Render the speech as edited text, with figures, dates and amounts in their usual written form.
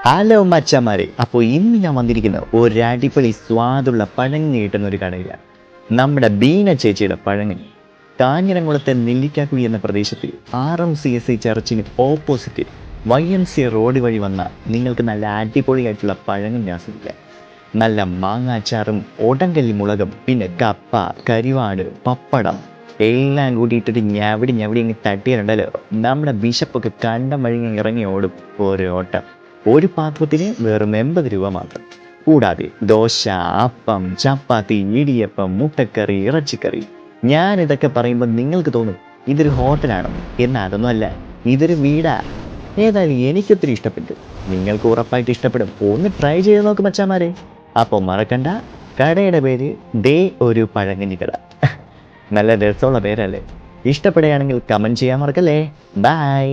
Hello മച്ചാമാരെ, അപ്പോൾ ഇന്ന് ഞാൻ വന്നിരിക്കുന്നത് ഒരടിപൊളി സ്വാദുള്ള പഴങ്ങഞ്ഞി കിട്ടുന്ന ഒരു കടയിലാണ്. നമ്മുടെ ബീന ചേച്ചിയുടെ പഴങ്ങഞ്ഞി. കാഞ്ഞിരംകുളത്തെ നെല്ലിക്കാക്കുഴി എന്ന പ്രദേശത്ത് RMCSI ചർച്ചിന് ഓപ്പോസിറ്റ് YMCA റോഡ് വഴി വന്നാൽ നിങ്ങൾക്ക് നല്ല അടിപൊളിയായിട്ടുള്ള പഴങ്ങഞ്ഞി ആസ്വദിക്കാം. നല്ല മാങ്ങാച്ചാറും ഉടങ്കല്ലി മുളകും പിന്നെ കപ്പ, കരിവാട്, പപ്പടം എല്ലാം കൂടിയിട്ടിട്ട് ഞവടി അങ്ങ് തട്ടിയിട്ടുണ്ടല്ലോ, നമ്മുടെ ബിഷപ്പൊക്കെ കണ്ടം വഴി ഇറങ്ങി ഓടും ഒരു ഓട്ടം. ഒരു പാത്രത്തിന് വെറും 80 രൂപ മാത്രം. കൂടാതെ ദോശ, അപ്പം, ചപ്പാത്തി, ഇടിയപ്പം, മുട്ടക്കറി, ഇറച്ചിക്കറി. ഞാൻ ഇതൊക്കെ പറയുമ്പോൾ നിങ്ങൾക്ക് തോന്നും ഇതൊരു ഹോട്ടലാണെന്ന്. എന്നാൽ അതൊന്നും അല്ല, ഇതൊരു വീടാ. ഏതായാലും എനിക്കൊത്തിരി ഇഷ്ടപ്പെട്ടു, നിങ്ങൾക്ക് ഉറപ്പായിട്ട് ഇഷ്ടപ്പെടും. ഒന്ന് ട്രൈ ചെയ്ത് നോക്ക് മച്ചാമാരെ. അപ്പോൾ മറക്കണ്ട, കടയുടെ പേര് ദേ ഒരു പഴങ്ങഞ്ഞി കട. നല്ല രസമുള്ള പേരല്ലേ? ഇഷ്ടപ്പെടുകയാണെങ്കിൽ കമൻറ്റ് ചെയ്യാൻ മറക്കല്ലേ. ബൈ.